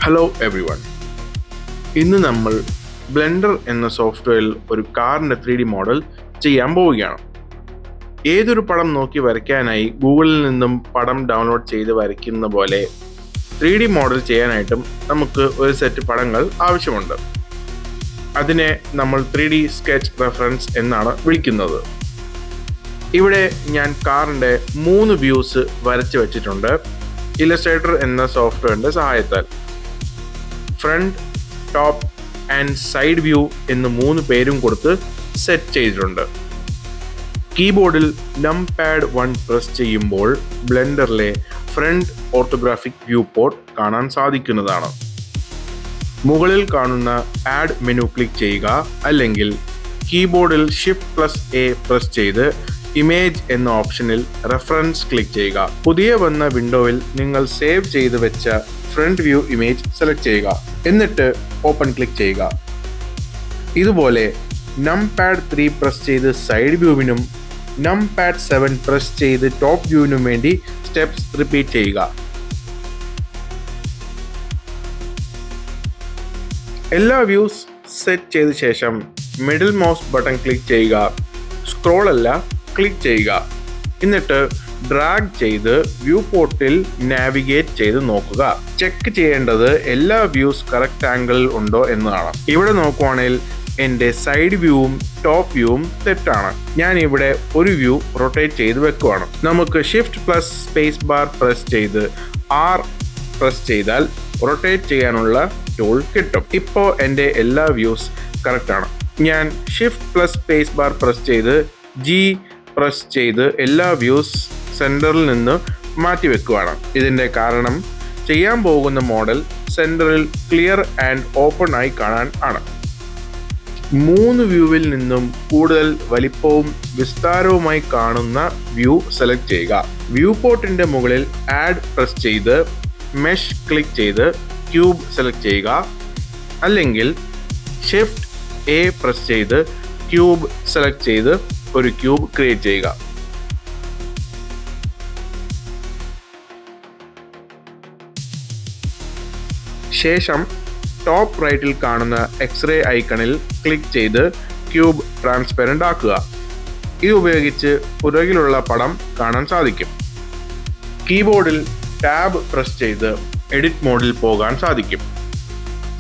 Hello every one. ഇന്ന് നമ്മൾ blender എന്ന സോഫ്റ്റ്വെയറിൽ ഒരു കാറിൻ്റെ 3D മോഡൽ ചെയ്യാൻ പോവുകയാണ്. ഏതൊരു പടം നോക്കി വരയ്ക്കാനായി ഗൂഗിളിൽ നിന്നും പടം ഡൗൺലോഡ് ചെയ്ത് വരയ്ക്കുന്ന പോലെ 3D മോഡൽ ചെയ്യാനായിട്ടും നമുക്ക് ഒരു സെറ്റ് പടങ്ങൾ ആവശ്യമുണ്ട്. അതിനെ നമ്മൾ 3D സ്കെച്ച് റെഫറൻസ് എന്നാണ് വിളിക്കുന്നത്. ഇവിടെ ഞാൻ കാറിൻ്റെ 3 വ്യൂസ് വരച്ച് വെച്ചിട്ടുണ്ട് ഇലസ്ട്രേറ്റർ എന്ന സോഫ്റ്റ്വെയറിൻ്റെ സഹായത്താൽ. Front, top and side view എന്ന് 3 പേരും കൊടുത്ത് സെറ്റ് ചെയ്തിട്ടുണ്ട്. കീബോർഡിൽ നംപാഡ് 1 പ്രസ് ചെയ്യുമ്പോൾ ബ്ലെൻഡറിലെ ഫ്രണ്ട് ഓർത്തോഗ്രാഫിക് വ്യൂ പോർട്ട് കാണാൻ സാധിക്കുന്നതാണ്. മുകളിൽ കാണുന്ന ആഡ് മെനു ക്ലിക്ക് ചെയ്യുക, അല്ലെങ്കിൽ കീബോർഡിൽ Shift+A പ്രസ് ചെയ്ത് ഇമേജ് എന്ന ഓപ്ഷനിൽ റെഫറൻസ് ക്ലിക്ക് ചെയ്യുക. പുതിയ വന്ന വിൻഡോയിൽ നിങ്ങൾ സേവ് ചെയ്ത് വെച്ച ഫ്രണ്ട് വ്യൂ ഇമേജ് സെലക്ട് ചെയ്യുക, എന്നിട്ട് ഓപ്പൺ ക്ലിക്ക് ചെയ്യുക. ഇതുപോലെ നംപാഡ് 3 പ്രസ് ചെയ്ത് സൈഡ് വ്യൂവിനും നംപാഡ് 7 പ്രസ് ചെയ്ത് ടോപ്പ് വ്യൂവിനും വേണ്ടി സ്റ്റെപ്സ് റിപ്പീറ്റ് ചെയ്യുക. എല്ലാ വ്യൂസ് സെറ്റ് ചെയ്ത ശേഷം മിഡിൽ മൗസ് ബട്ടൺ ക്ലിക്ക് ചെയ്യുക. സ്ക്രോൾ അല്ല, ക്ലിക്ക് ചെയ്യുക. എന്നിട്ട് ഡ്രാഗ് ചെയ്ത് വ്യൂ പോർട്ടിൽ നാവിഗേറ്റ് ചെയ്ത് നോക്കുക. ചെക്ക് ചെയ്യേണ്ടത് എല്ലാ വ്യൂസ് കറക്റ്റ് ആംഗിളിൽ ഉണ്ടോ എന്നതാണ്. ഇവിടെ നോക്കുവാണെങ്കിൽ എൻ്റെ സൈഡ് വ്യൂവും ടോപ്പ് വ്യൂവും തെറ്റാണ്. ഞാൻ ഇവിടെ ഒരു വ്യൂ റൊട്ടേറ്റ് ചെയ്ത് വെക്കുവാണ്. നമുക്ക് Shift+Spacebar പ്രസ് ചെയ്ത് R പ്രസ് ചെയ്താൽ റൊട്ടേറ്റ് ചെയ്യാനുള്ള ടൂൾ കിട്ടും. ഇപ്പോൾ എൻ്റെ എല്ലാ വ്യൂസ് കറക്റ്റാണ്. ഞാൻ Shift+Spacebar പ്രസ് ചെയ്ത് G പ്രസ് ചെയ്ത് എല്ലാ വ്യൂസ് സെൻറ്ററിൽ നിന്ന് മാറ്റി വെക്കുവാണ്. ഇതിൻ്റെ കാരണം ചെയ്യാൻ പോകുന്ന മോഡൽ സെൻറ്ററിൽ ക്ലിയർ ആൻഡ് ഓപ്പൺ ആയി കാണാൻ ആണ്. 3 വ്യൂവിൽ നിന്നും കൂടുതൽ വലിപ്പവും വിസ്താരവുമായി കാണുന്ന വ്യൂ സെലക്ട് ചെയ്യുക. വ്യൂ പോർട്ടിൻ്റെ മുകളിൽ ആഡ് പ്രസ് ചെയ്ത് മെഷ് ക്ലിക്ക് ചെയ്ത് ക്യൂബ് സെലക്ട് ചെയ്യുക, അല്ലെങ്കിൽ Shift+A പ്രസ് ചെയ്ത് ക്യൂബ് സെലക്ട് ചെയ്ത് ഒരു ക്യൂബ് ക്രിയേറ്റ് ചെയ്യുക. ശേഷം ടോപ്പ് റൈറ്റിൽ കാണുന്ന എക്സ്റേ ഐക്കണിൽ ക്ലിക്ക് ചെയ്ത് ക്യൂബ് ട്രാൻസ്പെറൻ്റ് ആക്കുക. ഇത് ഉപയോഗിച്ച് പുറകിലുള്ള പടം കാണാൻ സാധിക്കും. കീബോർഡിൽ ടാബ് പ്രസ് ചെയ്ത് എഡിറ്റ് മോഡിൽ പോകാൻ സാധിക്കും.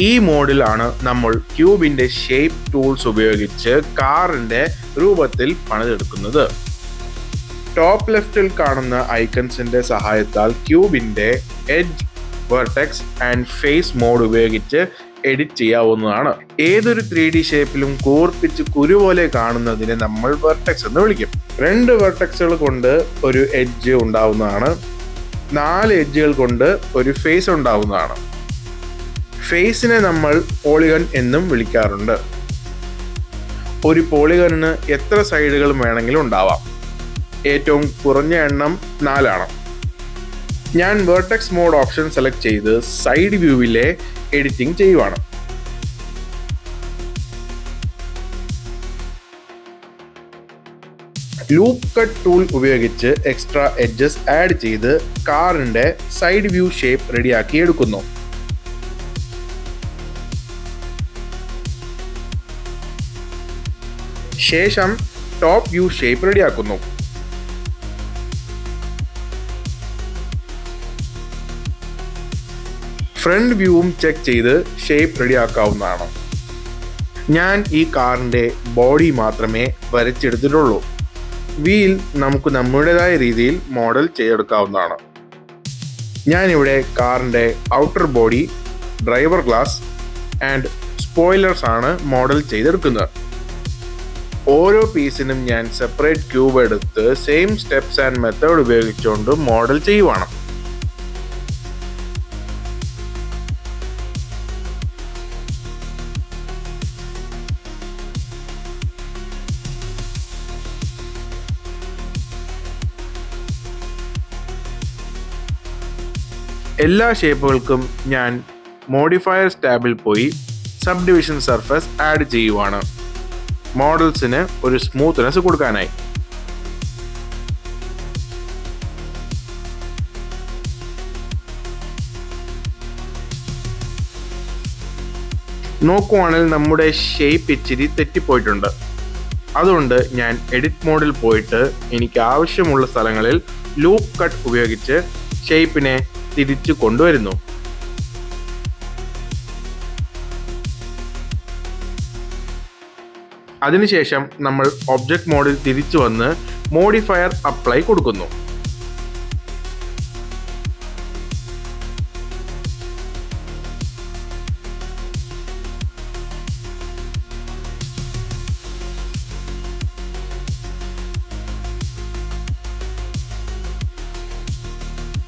ഈ മോഡിലാണ് നമ്മൾ ക്യൂബിൻ്റെ ഷേപ്പ് ടൂൾസ് ഉപയോഗിച്ച് കാറിൻ്റെ രൂപത്തിൽ പണിതെടുക്കുന്നത്. ടോപ്പ് ലെഫ്റ്റിൽ കാണുന്ന ഐക്കൺസിൻ്റെ സഹായത്താൽ ക്യൂബിൻ്റെ edge, vertex and face mode ഉപയോഗിച്ച് എഡിറ്റ് ചെയ്യാവുന്നതാണ്. ഏതൊരു 3D ഷേപ്പിലും കൂർപ്പിച്ച് കുരു പോലെ കാണുന്നതിനെ നമ്മൾ വെർട്ടെക്സ് എന്ന് വിളിക്കും. 2 വെർട്ടെക്സുകൾ കൊണ്ട് ഒരു എഡ്ജ് ഉണ്ടാവുന്നതാണ്. 4 എഡ്ജുകൾ കൊണ്ട് ഒരു ഫേസ് ഉണ്ടാവുന്നതാണ്. ഫേസിനെ നമ്മൾ പോളിഗൺ എന്നും വിളിക്കാറുണ്ട്. ഒരു പോളിഗണിന് എത്ര സൈഡുകൾ വേണമെങ്കിലും ഉണ്ടാവാം. ഏറ്റവും കുറഞ്ഞ എണ്ണം 4 ആണ്. ഞാൻ വെർട്ടെക്സ് മോഡ് ഓപ്ഷൻ സെലക്ട് ചെയ്ത് സൈഡ് വ്യൂവിലെ എഡിറ്റിംഗ് ചെയ്യുവാണ്. ലൂപ്പ് കട്ട് ടൂൾ ഉപയോഗിച്ച് എക്സ്ട്രാ എഡ്ജസ് ആഡ് ചെയ്ത് കാറിൻ്റെ സൈഡ് വ്യൂ ഷേപ്പ് റെഡിയാക്കി എടുക്കുന്നു. ശേഷം ടോപ്പ് വ്യൂ ഷേപ്പ് റെഡിയാക്കുന്നു. ഫ്രണ്ട് വ്യൂവും ചെക്ക് ചെയ്ത് ഷേപ്പ് റെഡിയാക്കാവുന്നതാണ്. ഞാൻ ഈ കാറിൻ്റെ ബോഡി മാത്രമേ വരച്ചെടുത്തിട്ടുള്ളൂ. വീൽ നമുക്ക് നമ്മുടേതായ രീതിയിൽ മോഡൽ ചെയ്തെടുക്കാവുന്നതാണ്. ഞാനിവിടെ കാറിൻ്റെ outer body, driver glass and spoilers ആണ് മോഡൽ ചെയ്തെടുക്കുന്നത്. ഓരോ പീസിനും ഞാൻ സെപ്പറേറ്റ് ക്യൂബ് എടുത്ത് സെയിം സ്റ്റെപ്സ് ആൻഡ് മെത്തേഡ് ഉപയോഗിച്ചുകൊണ്ട് മോഡൽ ചെയ്യുവാണ്. എല്ലാ ഷേപ്പുകൾക്കും ഞാൻ മോഡിഫയർസ് ടാബിൽ പോയി സബ് ഡിവിഷൻ സർഫസ് ആഡ് ചെയ്യുവാണ്, മോഡൽസിന് ഒരു സ്മൂത്ത്നെസ് കൊടുക്കാനായി. നോക്കുവാണെങ്കിൽ നമ്മുടെ ഷേപ്പ് ഇച്ചിരി തെറ്റിപ്പോയിട്ടുണ്ട്. അതുകൊണ്ട് ഞാൻ എഡിറ്റ് മോഡിൽ പോയിട്ട് എനിക്ക് ആവശ്യമുള്ള സ്ഥലങ്ങളിൽ ലൂപ്പ് കട്ട് ഉപയോഗിച്ച് ഷേപ്പിനെ തിരിച്ചു കൊണ്ടുവരുന്നു. അതിനുശേഷം നമ്മൾ ഒബ്ജക്റ്റ് മോഡിൽ തിരിച്ചു വന്ന് മോഡിഫയർ അപ്ലൈ കൊടുക്കുന്നു.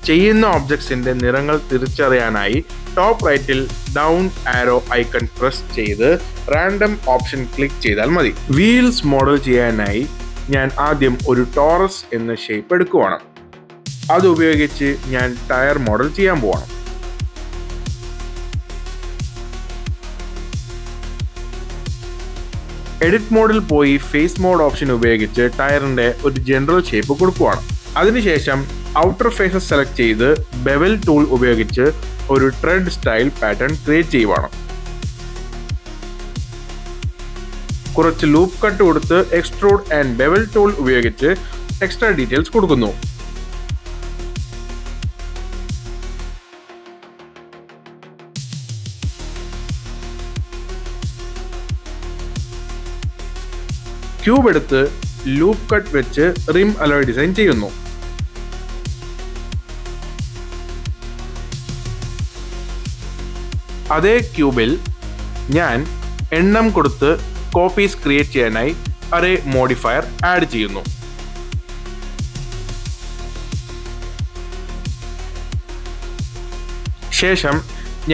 ചെയ്യുന്ന ഒബ്ജക്ട്സിന്റെ നിറങ്ങൾ തിരിച്ചറിയാനായി ടോപ്പ് റൈറ്റിൽ ഡൗൺ ആരോ ഐക്കൺ പ്രസ് ചെയ്ത് റാൻഡം ഓപ്ഷൻ ക്ലിക്ക് ചെയ്താൽ മതി. വീൽസ് മോഡൽ ചെയ്യാനായി ഞാൻ ആദ്യം ഒരു ടോറസ് എന്ന ഷേപ്പ് എടുക്കുവാണ്. അതുപയോഗിച്ച് ഞാൻ ടയർ മോഡൽ ചെയ്യാൻ പോവാണ്. എഡിറ്റ് മോഡിൽ പോയി ഫേസ് മോഡ് ഓപ്ഷൻ ഉപയോഗിച്ച് ടയറിന്റെ ഒരു ജനറൽ ഷേപ്പ് കൊടുക്കുവാണ്. അതിനുശേഷം ഔട്ടർ ഫേസസ് സെലക്ട് ചെയ്ത് ബെവൽ ടൂൾ ഉപയോഗിച്ച് ഒരു ട്രെഡ് സ്റ്റൈൽ പാറ്റേൺ ക്രിയേറ്റ് ചെയ്യുവാണ്. കുറച്ച് ലൂപ്പ് കട്ട് കൊടുത്ത് എക്സ്ട്രൂഡ് ആൻഡ് ബെവൽ ടൂൾ ഉപയോഗിച്ച് എക്സ്ട്രാ ഡീറ്റെയിൽസ് കൊടുക്കുന്നു. ക്യൂബ് എടുത്ത് ലൂപ്പ് കട്ട് വെച്ച് റിം അലോയ് ഡിസൈൻ ചെയ്യുന്നു. അതേ ക്യൂബിൽ ഞാൻ എണ്ണം കൊടുത്ത് കോപ്പീസ് ക്രിയേറ്റ് ചെയ്യാനായി അറേ മോഡിഫയർ ആഡ് ചെയ്യുന്നു. ശേഷം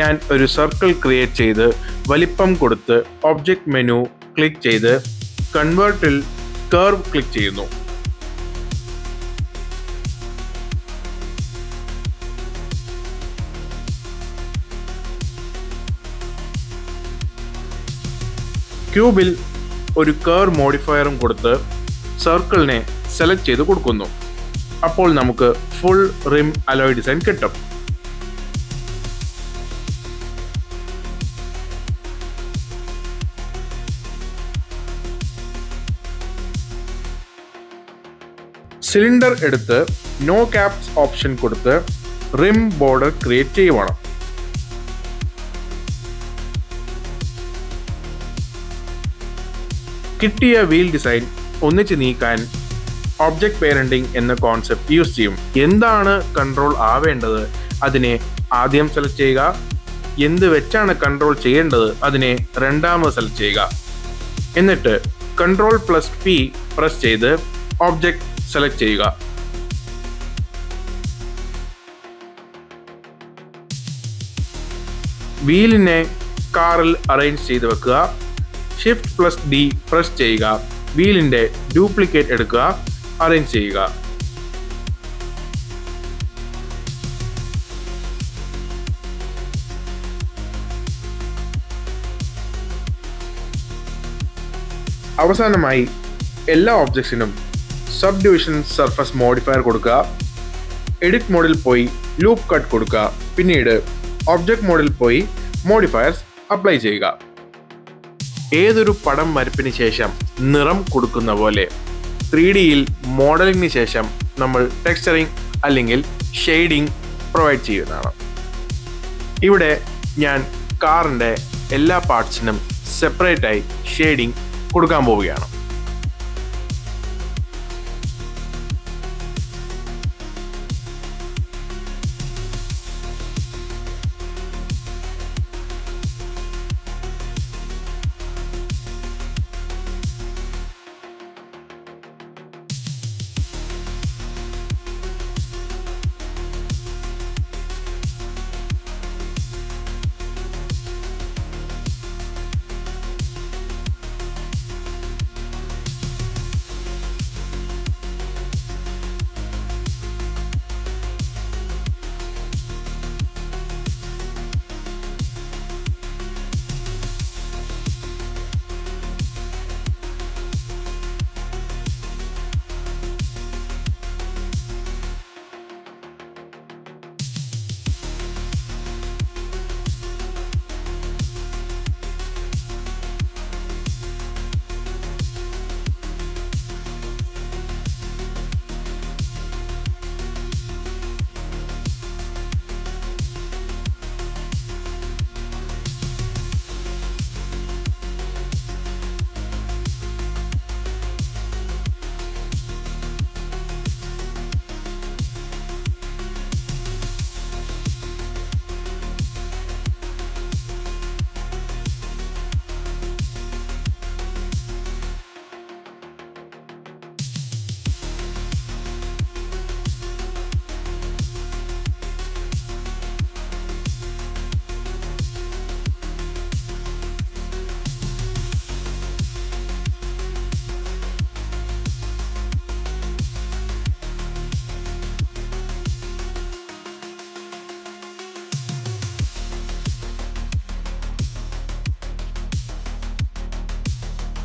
ഞാൻ ഒരു സർക്കിൾ ക്രിയേറ്റ് ചെയ്ത് വലിപ്പം കൊടുത്ത് ഒബ്ജക്റ്റ് മെനു ക്ലിക്ക് ചെയ്ത് കൺവേർട്ടിൽ കർവ് ക്ലിക്ക് ചെയ്യുന്നു. ക്യൂബിൽ ഒരു കർവ് മോഡിഫയറും കൊടുത്ത് സർക്കിളിനെ സെലക്ട് ചെയ്ത് കൊടുക്കുന്നു. അപ്പോൾ നമുക്ക് ഫുൾ റിം അലോയ് ഡിസൈൻ കിട്ടും. സിലിണ്ടർ എടുത്ത് നോ ക്യാപ്സ് ഓപ്ഷൻ കൊടുത്ത് റിം ബോർഡർ ക്രിയേറ്റ് ചെയ്യുവാണ്. കിട്ടിയ വീൽ ഡിസൈൻ ഒന്നിച്ച് നീക്കാൻ ഒബ്ജക്റ്റ് പേരന്റിംഗ് എന്ന കോൺസെപ്റ്റ് യൂസ് ചെയ്യും. എന്താണ് കൺട്രോൾ ആവേണ്ടത് അതിനെ ആദ്യം സെലക്ട് ചെയ്യുക. എന്ത് വെച്ചാണ് കൺട്രോൾ ചെയ്യേണ്ടത് അതിനെ രണ്ടാമത് സെലക്ട് ചെയ്യുക. എന്നിട്ട് Ctrl+P പ്രസ് ചെയ്ത് ഒബ്ജക്റ്റ് സെലക്ട് ചെയ്യുക. വീലിനെ കാറിൽ അറേഞ്ച് ചെയ്ത് വെക്കുക. Shift+D പ്രസ് ചെയ്യുക. വീലിന്റെ ഡ്യൂപ്ലിക്കേറ്റ് എടുക്കുക, അറേഞ്ച് ചെയ്യുക. അവസാനമായി എല്ലാ ഒബ്ജക്ട്സിനും സബ് ഡിവിഷൻ സർഫസ് മോഡിഫയർ കൊടുക്കുക. എഡിറ്റ് മോഡിൽ പോയി ലൂപ്പ് കട്ട് കൊടുക്കുക. പിന്നീട് ഒബ്ജക്റ്റ് മോഡിൽ പോയി മോഡിഫയർസ് അപ്ലൈ ചെയ്യുക. ഏതൊരു പടം വരപ്പിന് ശേഷം നിറം കൊടുക്കുന്ന പോലെ 3Dയിൽ മോഡലിംഗിന് ശേഷം നമ്മൾ ടെക്സ്ചറിങ് അല്ലെങ്കിൽ ഷെയ്ഡിങ് പ്രൊവൈഡ് ചെയ്യുന്നതാണ്. ഇവിടെ ഞാൻ കാറിൻ്റെ എല്ലാ പാർട്സിനും സെപ്പറേറ്റായി ഷെയ്ഡിങ് കൊടുക്കാൻ പോവുകയാണ്.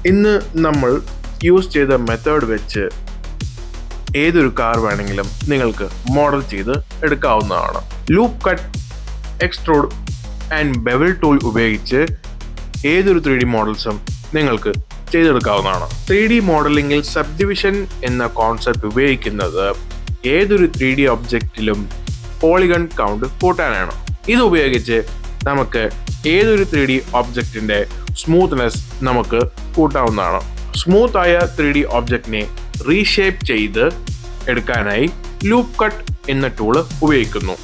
ഇന്ന് നമ്മൾ യൂസ് ചെയ്ത മെത്തേഡ് വെച്ച് ഏതൊരു കാർ വേണമെങ്കിലും നിങ്ങൾക്ക് മോഡൽ ചെയ്ത് എടുക്കാവുന്നതാണ്. Loop cut, extrude and bevel tool ഉപയോഗിച്ച് ഏതൊരു 3D മോഡൽസും നിങ്ങൾക്ക് ചെയ്തെടുക്കാവുന്നതാണ്. 3D മോഡലിംഗിൽ സബ്ഡിവിഷൻ എന്ന കോൺസെപ്റ്റ് ഉപയോഗിക്കുന്നത് ഏതൊരു 3D ഒബ്ജക്റ്റിലും പോളിഗൺ കൗണ്ട് കൂട്ടാനാണ്. ഇത് ഉപയോഗിച്ച് നമുക്ക് ഏതൊരു 3D ഒബ്ജക്റ്റിന്റെ സ്മൂത്ത്നെസ് നമുക്ക് കൂട്ടാവുന്നതാണ്. സ്മൂത്ത് ആയ 3D ഒബ്ജക്റ്റിനെ റീഷേപ്പ് ചെയ്ത് എടുക്കാനായി ലൂപ്പ് കട്ട് എന്ന ടൂള് ഉപയോഗിക്കുന്നു.